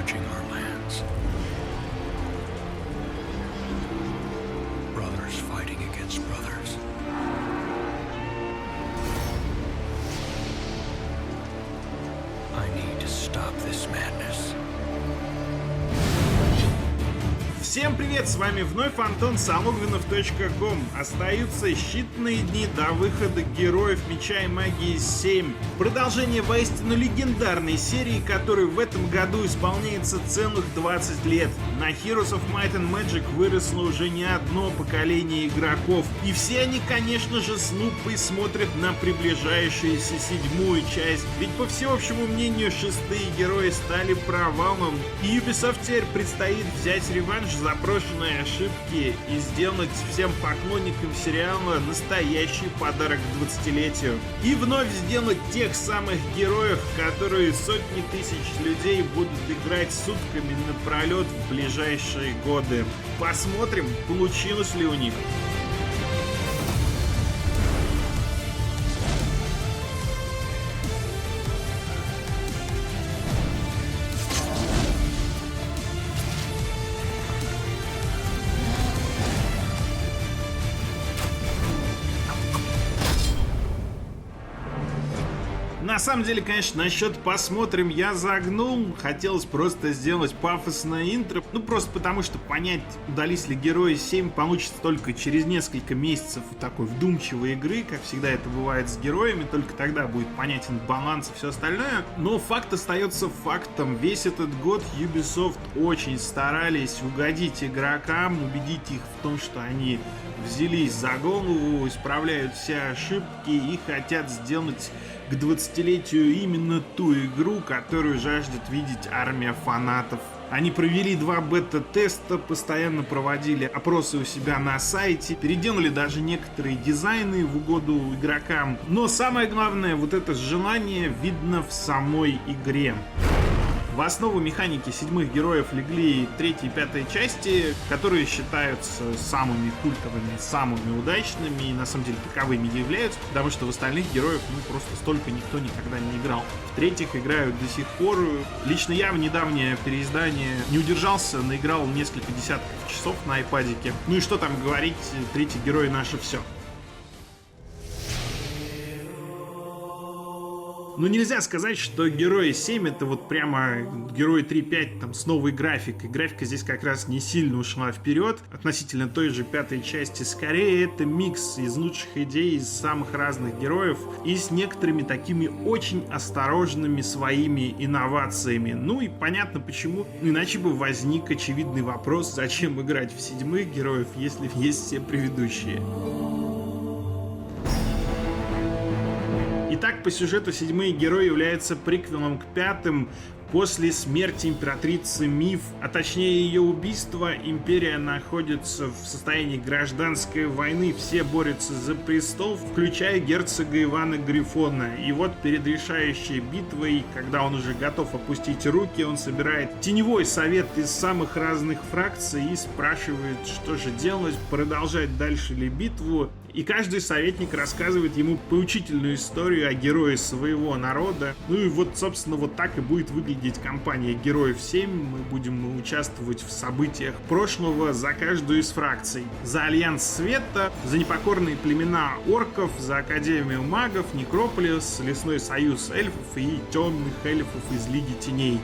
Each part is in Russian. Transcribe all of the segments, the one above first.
ravaging our lands. Brothers fighting against brothers. I need to stop this madness. Всем привет, с вами вновь Антон, Самогвинов.ком. Остаются считанные дни до выхода Героев Меча и Магии 7. Продолжение воистину легендарной серии, которой в этом году исполняется целых 20 лет. На Heroes of Might and Magic выросло уже не одно поколение игроков. И все они, конечно же, с лупой смотрят на приближающуюся седьмую часть. Ведь по всеобщему мнению, шестые герои стали провалом. И Ubisoft теперь предстоит взять реванш за прошлые ошибки и сделать всем поклонникам сериала настоящий подарок к 20-летию. И вновь сделать тех самых героев, которые сотни тысяч людей будут играть сутками напролет в ближайшие годы. Посмотрим, получилось ли у них. На самом деле, конечно, насчет посмотрим я загнул. Хотелось просто сделать пафосное интро. Ну, просто потому что понять, удались ли Герои 7, получится только через несколько месяцев такой вдумчивой игры, как всегда это бывает с героями. Только тогда будет понятен баланс и все остальное. Но факт остается фактом. Весь этот год Ubisoft очень старались угодить игрокам, убедить их в том, что они взялись за голову, исправляют все ошибки и хотят сделать к 20-летию именно ту игру, которую жаждет видеть армия фанатов. Они провели 2 бета-теста, постоянно проводили опросы у себя на сайте, переделали даже некоторые дизайны в угоду игрокам. Но самое главное, вот это желание видно в самой игре. В основу механики седьмых героев легли 3 и 5 части, которые считаются самыми культовыми, самыми удачными и на самом деле таковыми являются, потому что в остальных героев просто столько никто никогда не играл. В-третьих, играют до сих пор. Лично я в недавнее переиздание не удержался, наиграл несколько десятков часов на айпадике. Ну и что там говорить, третий герой наше все. Ну, нельзя сказать, что Герои 7 это вот прямо Герои 3.5 там с новой графикой. Графика здесь как раз не сильно ушла вперед относительно той же 5 части. Скорее, это микс из лучших идей, из самых разных героев и с некоторыми такими очень осторожными своими инновациями. Ну и понятно почему. Иначе бы возник очевидный вопрос, зачем играть в седьмых героев, если есть все предыдущие. Итак, по сюжету седьмые герои являются приквелом к пятым. После смерти императрицы Миф, а точнее ее убийства, империя находится в состоянии гражданской войны. Все борются за престол, включая герцога Ивана Грифона. И вот перед решающей битвой, когда он уже готов опустить руки, он собирает теневой совет из самых разных фракций и спрашивает, что же делать, продолжать дальше ли битву. И каждый советник рассказывает ему поучительную историю о герое своего народа. Ну и вот, собственно, вот так и будет выглядеть кампания Героев 7. Мы будем участвовать в событиях прошлого за каждую из фракций. За Альянс Света, за непокорные племена орков, за Академию магов, Некрополис, Лесной союз эльфов и темных эльфов из Лиги Теней.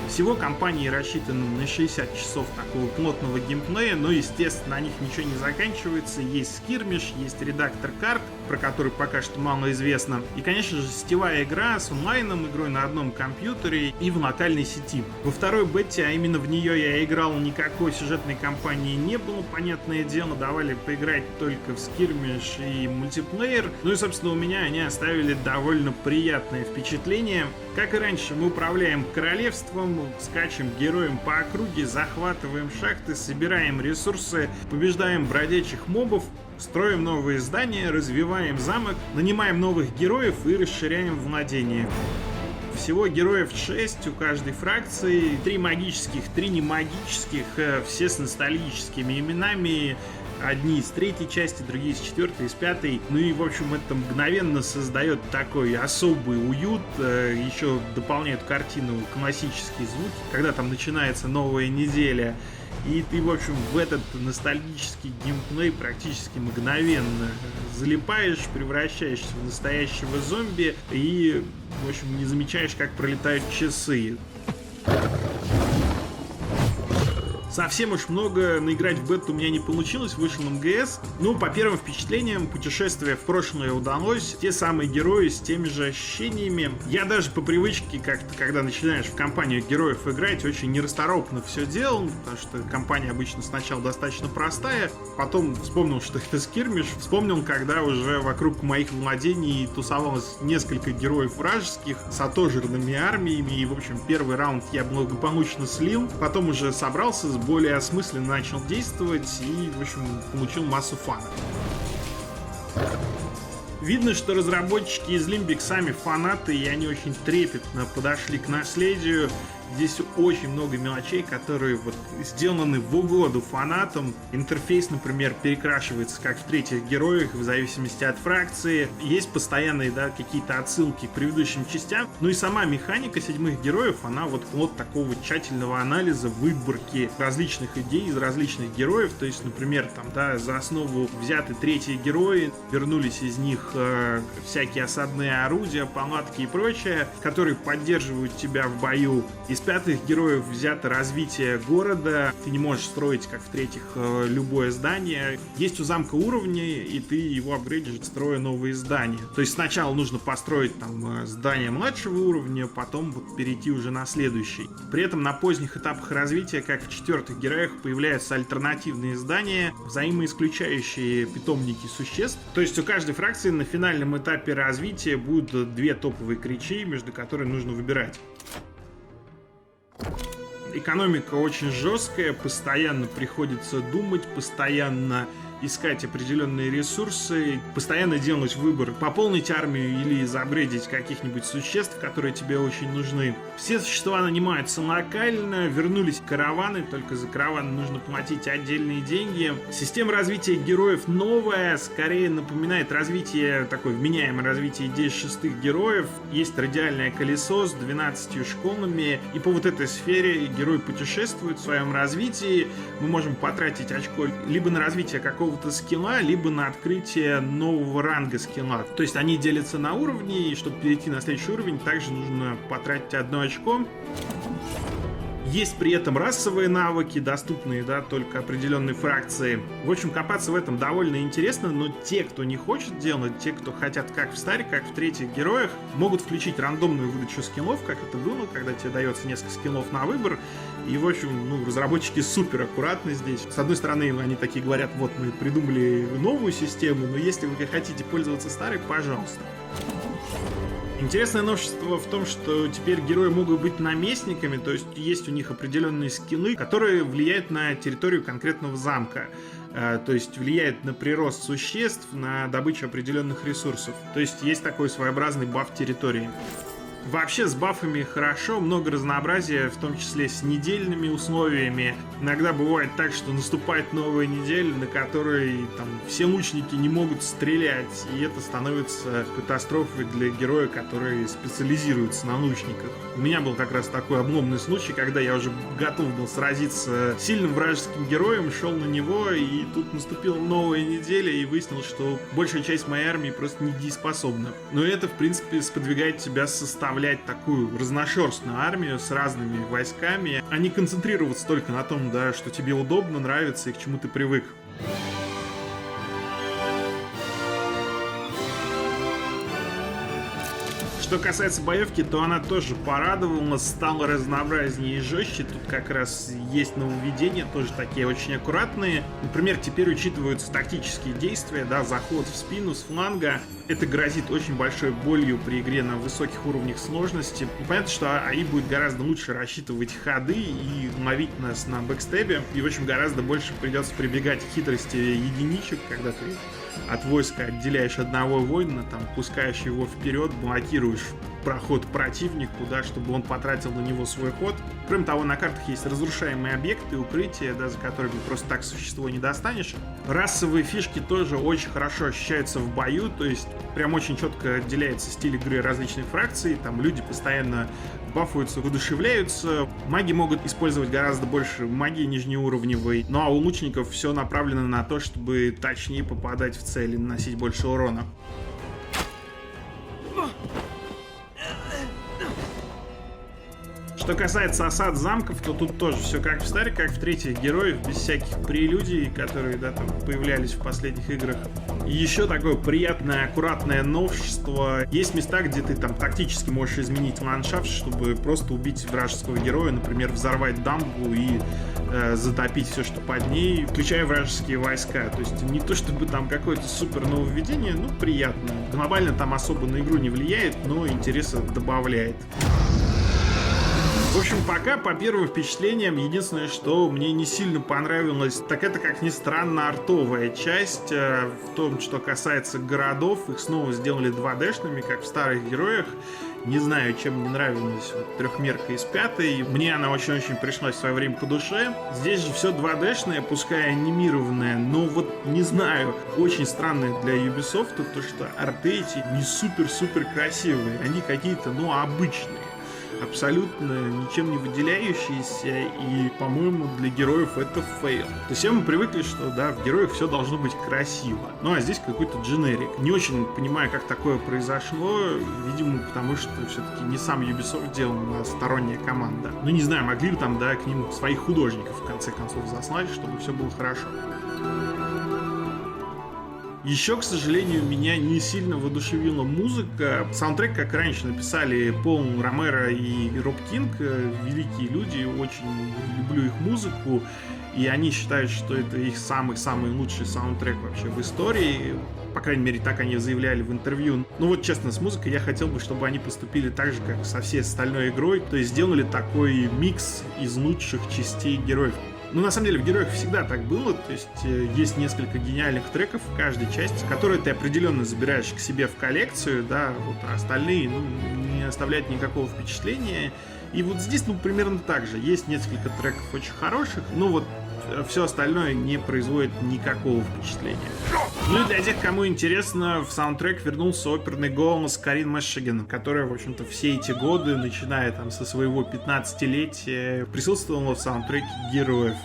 Всего кампании рассчитаны на 60 часов такого плотного геймплея, но, естественно, на них ничего не заканчивается. Есть скирмиш, есть редактор карт, про который пока что мало известно. И, конечно же, сетевая игра с онлайном, игрой на одном компьютере и в локальной сети. Во второй бете, а именно в нее я играл, никакой сюжетной кампании не было, понятное дело. Давали поиграть только в скирмиш и мультиплеер. Ну и, собственно, у меня они оставили довольно приятное впечатление. Как и раньше, мы управляем королевством, скачем героем по округе, захватываем шахты, собираем ресурсы, побеждаем бродячих мобов, строим новые здания, развиваем замок, нанимаем новых героев и расширяем владения. Всего героев 6 у каждой фракции, 3 магических, 3 немагических, все с ностальгическими именами. Одни из третьей части, другие из четвертой, из пятой. Ну и, в общем, это мгновенно создает такой особый уют. Еще дополняет картину классические звуки, когда там начинается новая неделя. И ты, в общем, в этот ностальгический геймплей практически мгновенно залипаешь, превращаешься в настоящего зомби и, в общем, не замечаешь, как пролетают часы. Совсем уж много наиграть в бету у меня не получилось, вышел МГС. Ну, по первым впечатлениям, путешествие в прошлое удалось. Те самые герои с теми же ощущениями. Я даже по привычке, как-то, когда начинаешь в компанию героев играть, очень нерасторопно все делал, потому что компания обычно сначала достаточно простая. Потом вспомнил, что это скирмиш. Вспомнил, когда уже вокруг моих владений тусовалось несколько героев вражеских с отожранными армиями. И, в общем, первый раунд я благополучно слил. Потом уже собрался, более осмысленно начал действовать и, в общем, получил массу фана. Видно, что разработчики из Limbic сами фанаты, и они очень трепетно подошли к наследию. Здесь очень много мелочей, которые вот сделаны в угоду фанатам. Интерфейс, например, перекрашивается как в третьих героях, в зависимости от фракции. Есть постоянные, да, какие-то отсылки к предыдущим частям. Ну и сама механика седьмых героев, она вот плод такого тщательного анализа, выборки различных идей из различных героев. То есть, например, там, да, за основу взяты третьи герои, вернулись из них всякие осадные орудия, палатки и прочее, которые поддерживают тебя в бою. Из пятых героев взято развитие города. Ты не можешь строить, как в третьих, любое здание. Есть у замка уровни, и ты его апгрейдишь, строя новые здания. То есть сначала нужно построить там здание младшего уровня, потом вот перейти уже на следующий. При этом на поздних этапах развития, как в четвертых героях, появляются альтернативные здания, взаимоисключающие питомники существ. То есть у каждой фракции на финальном этапе развития будут две топовые кричи, между которыми нужно выбирать. Экономика очень жесткая, постоянно приходится думать, постоянно искать определенные ресурсы, постоянно делать выбор, пополнить армию или заапгрейдить каких-нибудь существ, которые тебе очень нужны. Все существа нанимаются локально, вернулись караваны, только за караваны нужно платить отдельные деньги. Система развития героев новая, скорее напоминает развитие, такое вменяемое развитие идей шестых героев. Есть радиальное колесо с 12 школами, и по вот этой сфере герой путешествует в своем развитии. Мы можем потратить очко либо на развитие какого-то скилла, либо на открытие нового ранга скилла. То есть они делятся на уровни, и чтобы перейти на следующий уровень, также нужно потратить одно очко. Есть при этом расовые навыки, доступные, да, только определенной фракции. В общем, копаться в этом довольно интересно, но те, кто не хочет делать, те, кто хотят как в старе, как в третьих героях, могут включить рандомную выдачу скиллов, как это было, когда тебе дается несколько скиллов на выбор. И, в общем, разработчики супер аккуратны здесь. С одной стороны, они такие говорят, вот мы придумали новую систему, но если вы хотите пользоваться старой, пожалуйста. Интересное новшество в том, что теперь герои могут быть наместниками, то есть есть у них определенные скиллы, которые влияют на территорию конкретного замка. То есть влияет на прирост существ, на добычу определенных ресурсов. То есть есть такой своеобразный баф территории. Вообще с бафами хорошо, много разнообразия, в том числе с недельными условиями. Иногда бывает так, что наступает новая неделя, на которой там все лучники не могут стрелять, и это становится катастрофой для героя, который специализируется на лучниках. У меня был как раз такой обломный случай, когда я уже готов был сразиться с сильным вражеским героем, шел на него, и тут наступила новая неделя, и выяснилось, что большая часть моей армии просто недееспособна. Но это, в принципе, сподвигает тебя составлять такую разношерстную армию с разными войсками, а не концентрироваться только на том, да, что тебе удобно, нравится и к чему ты привык. Что касается боевки, то она тоже порадовала, стала разнообразнее и жестче. Тут как раз есть нововведения, тоже такие очень аккуратные. Например, теперь учитываются тактические действия, да, заход в спину с фланга. Это грозит очень большой болью при игре на высоких уровнях сложности. И понятно, что АИ будет гораздо лучше рассчитывать ходы и ловить нас на бэкстебе. И, в общем, гораздо больше придется прибегать к хитрости единичек, когда ты от войска отделяешь одного воина, там, пускаешь его вперед, блокируешь проход противнику, да, чтобы он потратил на него свой ход. Кроме того, на картах есть разрушаемые объекты, укрытия, да, за которыми просто так существо не достанешь. Расовые фишки тоже очень хорошо ощущаются в бою, то есть прям очень четко отделяется стиль игры различных фракций, там люди постоянно бафуются, воодушевляются. Маги могут использовать гораздо больше магии нижнеуровневой, ну а у лучников все направлено на то, чтобы точнее попадать в цель и наносить больше урона. Что касается осад замков, то тут тоже все как в старе, как в третьих героев, без всяких прелюдий, которые, да, там появлялись в последних играх. И еще такое приятное, аккуратное новшество. Есть места, где ты там тактически можешь изменить ландшафт, чтобы просто убить вражеского героя, например, взорвать дамбу и затопить все, что под ней, включая вражеские войска. То есть не то чтобы там какое-то супер нововведение, ну приятно. Глобально там особо на игру не влияет, но интереса добавляет. В общем, пока по первым впечатлениям, единственное, что мне не сильно понравилось, так это, как ни странно, артовая часть. В том, что касается городов, их снова сделали 2D-шными, как в старых героях. Не знаю, чем мне нравилась вот трехмерка из пятой. Мне она очень-очень пришлась в свое время по душе. Здесь же все 2D-шное, пускай анимированное, но вот не знаю, очень странное для Ubisoft, то что арты эти не супер-супер красивые. Они какие-то, ну, обычные. Абсолютно ничем не выделяющиеся, и, по-моему, для героев это фейл. То есть мы привыкли, что, да, в героях все должно быть красиво. Ну а здесь какой-то дженерик. Не очень понимаю, как такое произошло. Видимо, потому что все-таки не сам Ubisoft делал, а сторонняя команда. Ну не знаю, могли бы там, да, к ним своих художников в конце концов заслать, чтобы все было хорошо. Еще, к сожалению, меня не сильно воодушевила музыка. Саундтрек, как раньше написали Пол Ромеро и Роб Кинг, великие люди, очень люблю их музыку, и они считают, что это их самый-самый лучший саундтрек вообще в истории. По крайней мере, так они заявляли в интервью. Ну вот, честно, с музыкой я хотел бы, чтобы они поступили так же, как со всей остальной игрой, то есть сделали такой микс из лучших частей героев. Ну, на самом деле, в героях всегда так было, то есть есть несколько гениальных треков в каждой части, которые ты определенно забираешь к себе в коллекцию, да, вот, а остальные, ну, не оставляют никакого впечатления. И вот здесь, ну, примерно так же. Есть несколько треков очень хороших, но вот все остальное не производит никакого впечатления. Ну и для тех, кому интересно, в саундтрек вернулся оперный голос Карин Мэшиган, которая, в общем-то, все эти годы, начиная там со своего 15-летия, присутствовала в саундтреке героев.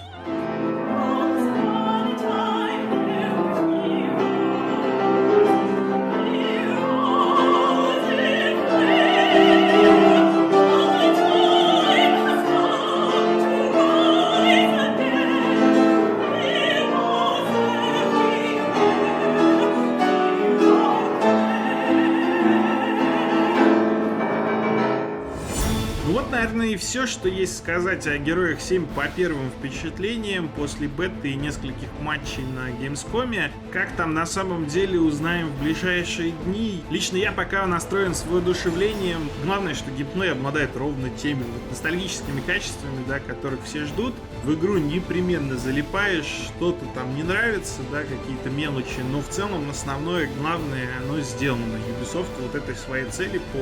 И все, что есть сказать о Героях 7 по первым впечатлениям после беты и нескольких матчей на Gamescom. Как там на самом деле, узнаем в ближайшие дни. Лично я пока настроен с воодушевлением. Главное, что геймплей обладает ровно теми вот ностальгическими качествами, да, которых все ждут. В игру непременно залипаешь, что-то там не нравится, да, какие-то мелочи, но в целом основное, главное, оно сделано. Ubisoft вот этой своей цели по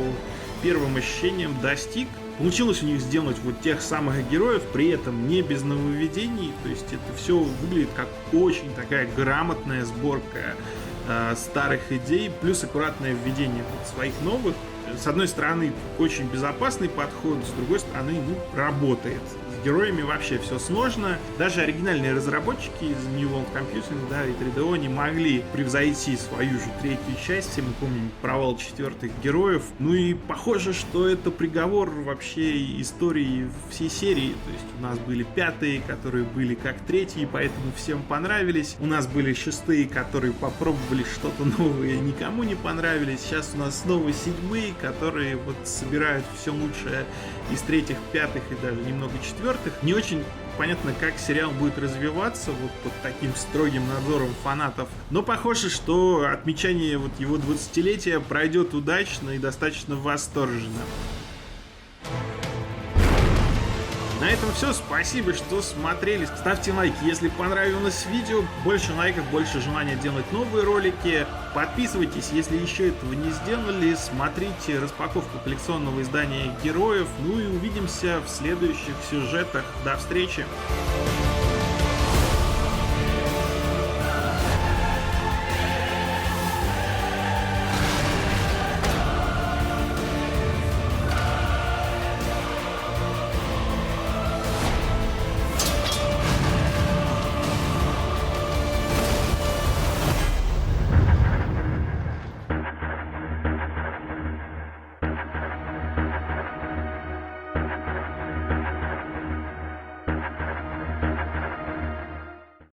первым ощущениям достиг. Получилось у них сделать вот тех самых героев, при этом не без нововведений, то есть это все выглядит как очень такая грамотная сборка старых идей, плюс аккуратное введение вот своих новых. С одной стороны, очень безопасный подход, с другой стороны, ну, работает. С героями вообще все сложно. Даже оригинальные разработчики из New World Computing, да, и 3DO не могли превзойти свою же третью часть. Все мы помним провал четвертых героев. Ну и похоже, что это приговор вообще истории всей серии. То есть у нас были пятые, которые были как третьи, поэтому всем понравились. У нас были шестые, которые попробовали что-то новое, никому не понравились. Сейчас у нас снова седьмые, которые вот собирают все лучшее из третьих, пятых и даже немного четвертых. Не очень понятно, как сериал будет развиваться вот под таким строгим надзором фанатов. Но похоже, что отмечание вот его 20-летия пройдет удачно и достаточно восторженно. На этом все. Спасибо, что смотрели. Ставьте лайки, если понравилось видео. Больше лайков, больше желания делать новые ролики. Подписывайтесь, если еще этого не сделали. Смотрите распаковку коллекционного издания героев. Ну и увидимся в следующих сюжетах. До встречи!